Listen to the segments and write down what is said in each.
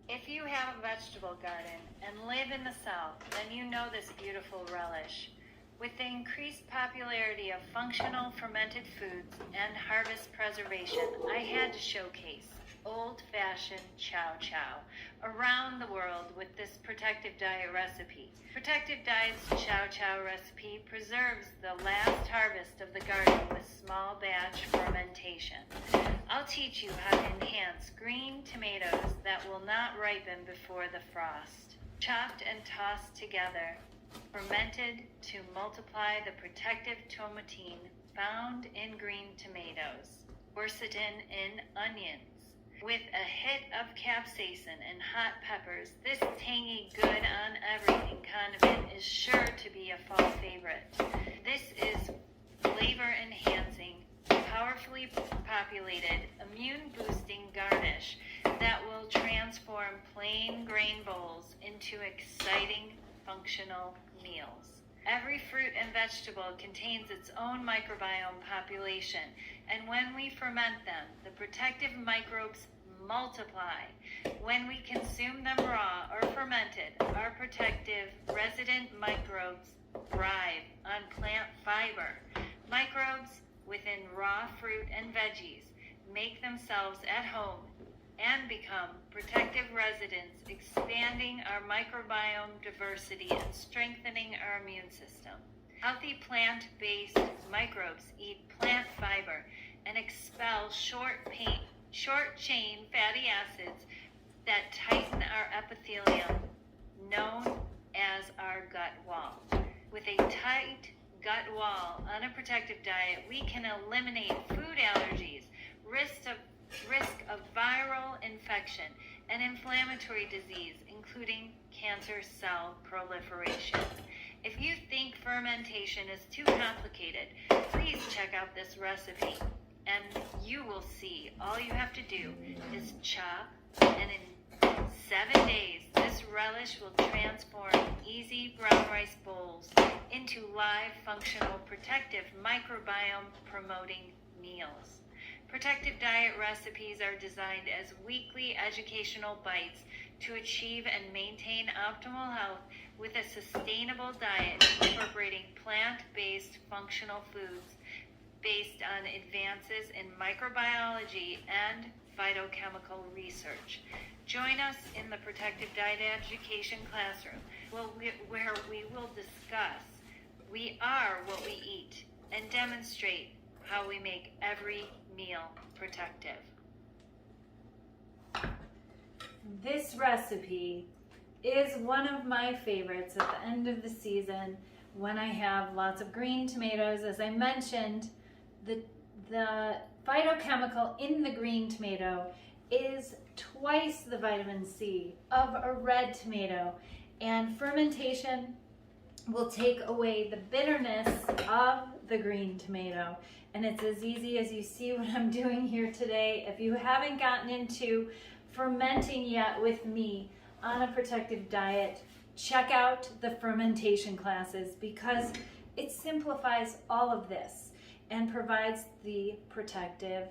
If you have a vegetable garden and live in the South, then you know this beautiful relish. With the increased popularity of functional fermented foods and harvest preservation, I had to showcase old-fashioned chow chow around the world with this Protective Diet recipe. Protective Diet's chow chow recipe preserves the last harvest of the garden with small batch fermentation. I'll teach you how to enhance green tomatoes that will not ripen before the frost. Chopped and tossed together, fermented to multiply the protective tomatine found in green tomatoes, quercetin in onions. With a hit of capsaicin and hot peppers, this tangy good on everything condiment is sure to be a fall favorite. This is flavor enhancing, powerfully populated, immune-boosting garnish that will transform plain grain bowls into exciting, functional meals. Every fruit and vegetable contains its own microbiome population, and when we ferment them, the protective microbes multiply. When we consume them raw or fermented, our protective resident microbes thrive on plant fiber. Microbes within raw fruit and veggies make themselves at home and become protective residents, expanding our microbiome diversity and strengthening our immune system. Healthy plant-based microbes eat plant fiber and expel short-chain fatty acids that tighten our epithelium, known as our gut wall. With a tight gut wall on a protective diet, we can eliminate food allergies, risk of viral infection, and inflammatory disease, including cancer cell proliferation. If you think fermentation is too complicated, please check out this recipe, and you will see all you have to do is chop, and in 7 days, this relish will transform easy brown rice bowls into live, functional, protective, microbiome-promoting meals. Protective Diet recipes are designed as weekly educational bites to achieve and maintain optimal health with a sustainable diet incorporating plant-based functional foods based on advances in microbiology and phytochemical research. Join us in the Protective Diet Education Classroom, where we will discuss we are what we eat and demonstrate how we make every meal protective. This recipe is one of my favorites at the end of the season when I have lots of green tomatoes. As I mentioned, the phytochemical in the green tomato is twice the vitamin C of a red tomato, and fermentation will take away the bitterness of the green tomato. And it's as easy as you see what I'm doing here today. If you haven't gotten into fermenting yet with me on a protective diet, check out the fermentation classes, because it simplifies all of this and provides the protective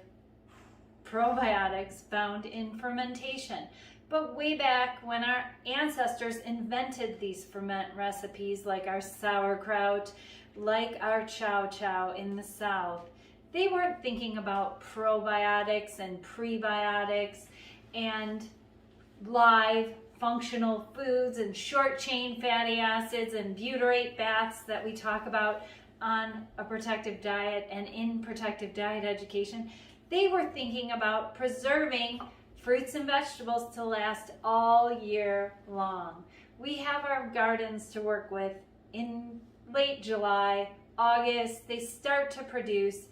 probiotics found in fermentation. But way back when our ancestors invented these ferment recipes, like our sauerkraut, like our chow chow in the South, they weren't thinking about probiotics and prebiotics and live functional foods and short chain fatty acids and butyrate baths that we talk about on a protective diet and in protective diet education. They were thinking about preserving fruits and vegetables to last all year long. We have our gardens to work with in late July, August, they start to produce,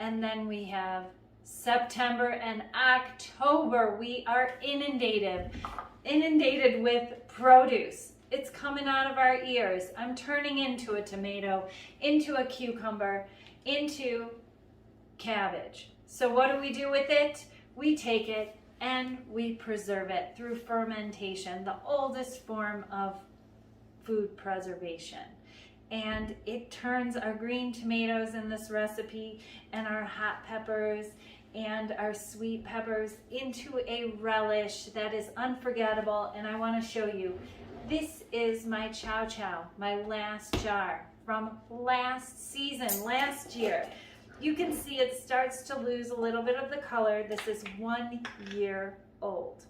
and then we have September and October. We are inundated with produce. It's coming out of our ears. I'm turning into a tomato, into a cucumber, into cabbage. So what do we do with it? We take it and we preserve it through fermentation, the oldest form of food preservation. And it turns our green tomatoes in this recipe and our hot peppers and our sweet peppers into a relish that is unforgettable. And I want to show you, this is my chow chow, my last jar from last season, last year. You can see it starts to lose a little bit of the color. This is 1 year old.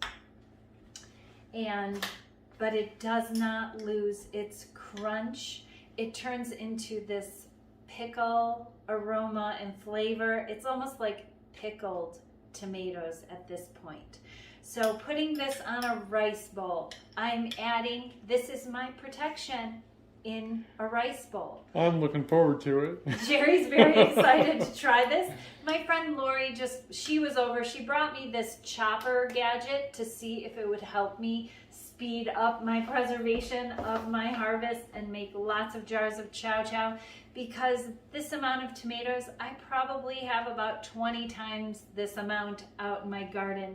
But it does not lose its crunch. It turns into this pickle aroma and flavor. It's almost like pickled tomatoes at this point. So putting this on a rice bowl, I'm adding, this is my protection in a rice bowl. I'm looking forward to it. Jerry's very excited to try this. My friend Lori she was over, she brought me this chopper gadget to see if it would help me speed up my preservation of my harvest and make lots of jars of chow chow, because this amount of tomatoes, I probably have about 20 times this amount out in my garden,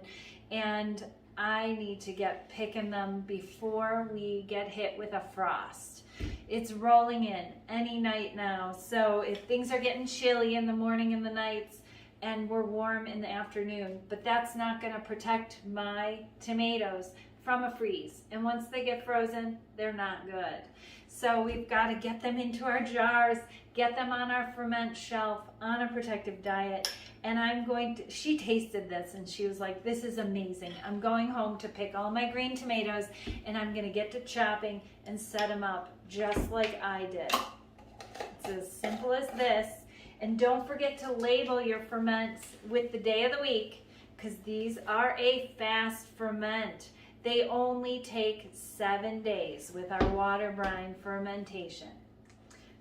and I need to get picking them before we get hit with a frost. It's rolling in any night now, so if things are getting chilly in the morning and the nights, and we're warm in the afternoon, but that's not going to protect my tomatoes from a freeze. And once they get frozen, they're not good. So we've got to get them into our jars, get them on our ferment shelf, on a protective diet. And she tasted this and she was like, this is amazing. I'm going home to pick all my green tomatoes and I'm going to get to chopping and set them up just like I did. It's as simple as this. And don't forget to label your ferments with the day of the week, because these are a fast ferment. They only take 7 days with our water brine fermentation.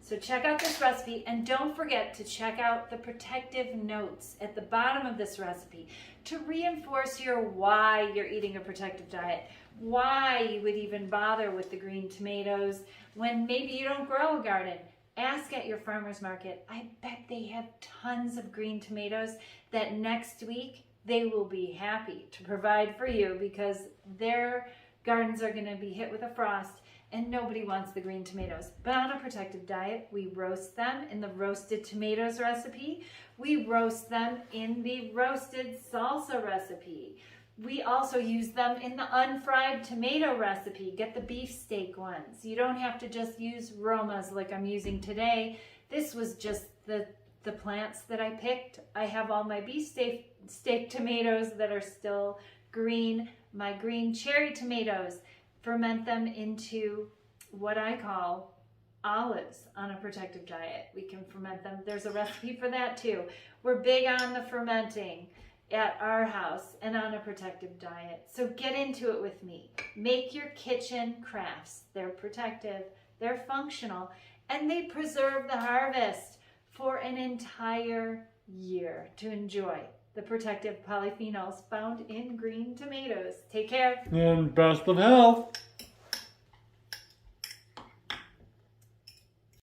So check out this recipe, and don't forget to check out the protective notes at the bottom of this recipe to reinforce your why you're eating a protective diet, why you would even bother with the green tomatoes when maybe you don't grow a garden. Ask at your farmer's market. I bet they have tons of green tomatoes that next week they will be happy to provide for you, because their gardens are going to be hit with a frost and nobody wants the green tomatoes. But on a protective diet, we roast them in the roasted tomatoes recipe. We roast them in the roasted salsa recipe. We also use them in the unfried tomato recipe. Get the beefsteak ones. You don't have to just use Romas like I'm using today. This was just the plants that I picked. I have all my beefsteak tomatoes that are still green, my green cherry tomatoes. Ferment them into what I call olives on a protective diet. We can ferment them. There's a recipe for that too. We're big on the fermenting at our house and on a protective diet. So get into it with me. Make your kitchen crafts. They're protective, they're functional, and they preserve the harvest for an entire year to enjoy the protective polyphenols found in green tomatoes. Take care. And best of health.